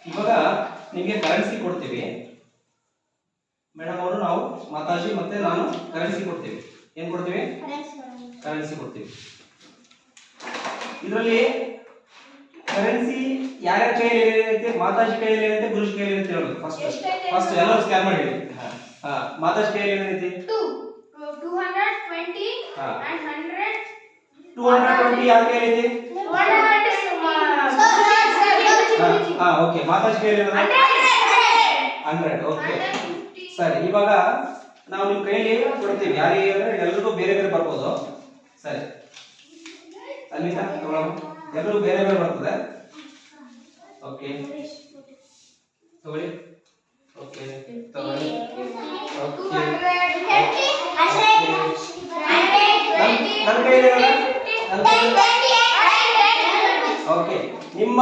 ಇವಾಗ ನಿಮಗೆ ಕರೆನ್ಸಿ ಕೊಡ್ತೀವಿ ಮೇಡಮ್ ಅವರು, ನಾವು ಮಾತಾಜಿ ಮತ್ತೆ ನಾನು ಕರೆನ್ಸಿ ಕೊಡ್ತೀವಿ. ಏನ್ ಕೊಡ್ತೀವಿ? ಕರೆನ್ಸಿ ಕೊಡ್ತೀವಿ. ಇದರಲ್ಲಿ ಕರೆನ್ಸಿ ಯಾರ್ಯಾರ ಕೈಯಲ್ಲಿ ಏನಿರುತ್ತೆ? ಮಾತಾಜಿ ಕೈಯಲ್ಲಿ ಏನಿರುತ್ತೆ, ಗುರುಜಿ ಕೈಯಲ್ಲಿ ಏನಿರುತ್ತೆ ಹೇಳೋದು. ಫಸ್ಟ್ ಎಲ್ಲರೂ ಸ್ಕ್ಯಾನ್ ಮಾಡಿ ಹೇಳಿ. ಮಾತಾಜಿ ಕೈಯಲ್ಲಿ ಏನಿರುತ್ತೆ? 220 and 100. 220 ಯಾರ ಕೈಯಲ್ಲಿ ಇದೆ? ಓಕೆ. ಮಾತಾಜಿ ಕೈಯಲ್ಲಿ 100. ಓಕೆ ಸರಿ. ಇವಾಗ ನಾವು ನಿಮ್ಮ ಕೈಯಲ್ಲಿ ಕೊಡ್ತೀವಿ. ಯಾರಿಗೆ ಅಂದ್ರೆ ಎಲ್ಲರಿಗೂ ಬೇರೆ ಬೇರೆ ಬರ್ಬೋದು. ಸರಿ, ಅಲ್ಲಿಂದ ಎಲ್ಲರೂ ಬೇರೆ ಬೇರೆ ಬರ್ತದೆ. ಓಕೆ ತಗೊಳ್ಳಿ. ಓಕೆ ತಗೊಳ್ಳಿ. ಓಕೆ, ನಿಮ್ಮ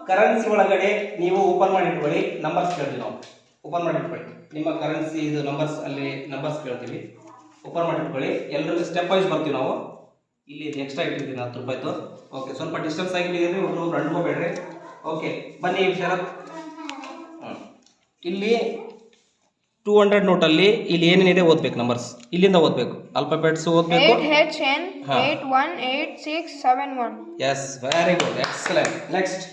ಕರೆನ್ಸಿ ಒಳಗಡೆ ನೀವು ಓಪನ್ ಮಾಡಿ ಇಟ್ಕೊಳ್ಳಿ. ನಂಬರ್ಸ್ ಕೇಳ್ತೀವಿ ನಾವು. ಓಪನ್ ಮಾಡಿ ಇಟ್ಕೊಳ್ಳಿ. ನಿಮ್ಮ ಕರೆನ್ಸಿ ಇದು ನಂಬರ್ಸ್, ಅಲ್ಲಿ ನಂಬರ್ಸ್ ಕೇಳ್ತೀವಿ. ಓಪನ್ ಮಾಡಿ ಇಟ್ಕೊಳ್ಳಿ. ಎಲ್ಲರಿಗೂ ಸ್ಟೆಪ್ ವೈಸ್ ಬರ್ತೀವಿ ನಾವು. ಇಲ್ಲಿ ಎಕ್ಸ್ಟ್ರಾ ಇಟ್ಟಿದ್ದೀನಿ 10 ರೂಪಾಯಿದು. ಓಕೆ, ಸ್ವಲ್ಪ ಡಿಸ್ಟೆನ್ಸ್ ಆಗಿದ್ದೀರಿ, ಒಬ್ರು ಅಂಡ್ಕೋಬೇಡ್ರಿ. ಓಕೆ ಬನ್ನಿ ಶರತ್. ಇಲ್ಲಿ 200 ನೋಟಲ್ಲಿ ಇಲ್ಲಿ ಏನೇನಿದೆ ಓದ್ಬೇಕು. ನಂಬರ್ಸ್ ಇಲ್ಲಿಂದ ಓದ್ಬೇಕು. ಆಲ್ಫಾಬೆಟ್ಸ್ ಓದ್ಬೇಕು. 8HN 818671. Yes, very good, excellent. Next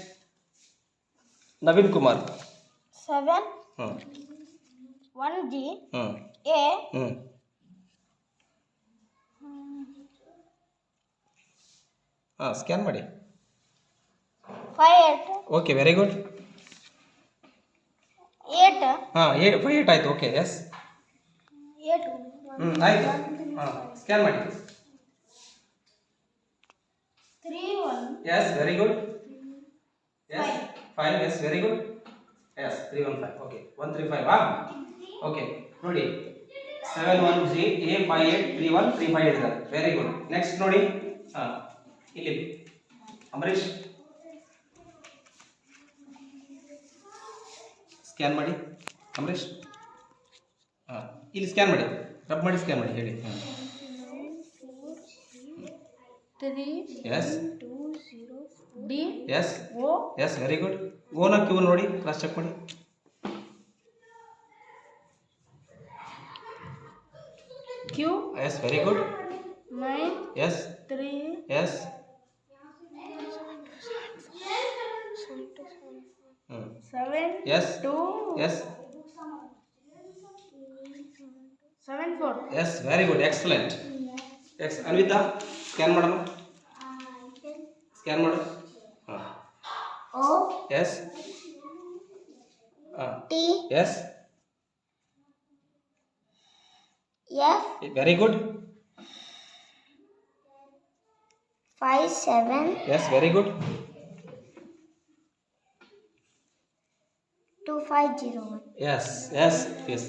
Naveen Kumar. 7 1G A scan ಮಾಡಿ. 58 ಓಕೆ, ವೆರಿ ಗುಡ್. 8 58 ಆಯ್ತು. ಓಕೆ, ಎಸ್ 8 ಆಯ್ತು. ಸ್ಕ್ಯಾನ್ ಮಾಡಿ. 31 yes, very good. Yes 5. Yes, very good. Yes 315. Okay 135. Okay ನೋಡಿ, 71G A583135 ಇದ್ದಾರೆ. Very good. ನೆಕ್ಸ್ಟ್ ನೋಡಿ, ಇಲ್ಲಿ Ambareesh scan ಮಾಡಿ. ಅಂಬರೀಶ್ ಇಲ್ಲಿ ಸ್ಕ್ಯಾನ್ ಮಾಡಿ, ರಬ್ ಮಾಡಿ, ಸ್ಕ್ಯಾನ್ ಮಾಡಿ ಹೇಳಿ. 3 yes 20 D yes O. Yes, very good. ಓನ ಕ್ಯೂ ನೋಡಿ, ಕ್ರಾಸ್ ಚೆಕ್ ಮಾಡಿ. Q yes, very good. 9 yes 3 yes 7 yes 2 yes 7 4. Yes, very good, excellent. X Anvita scan ಮಾಡಮ್ಮ. ಸ್ಕ್ಯಾನ್ ಮಾಡು. O yes T yes, F very good. 5 7 yes, very good. 2501. Yes yes yes,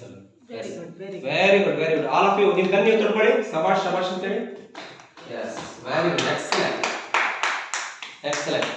very good, very good, very good. All of you ನಿಮ್ಮ ಕಣ್ಣು ತಿಳ್ಕೊಳ್ಳಿ. ಶಬಾಷ್ ಶಬಾಷ್ ಅಂತೇಳಿ. Yes, very good, excellent, excellent.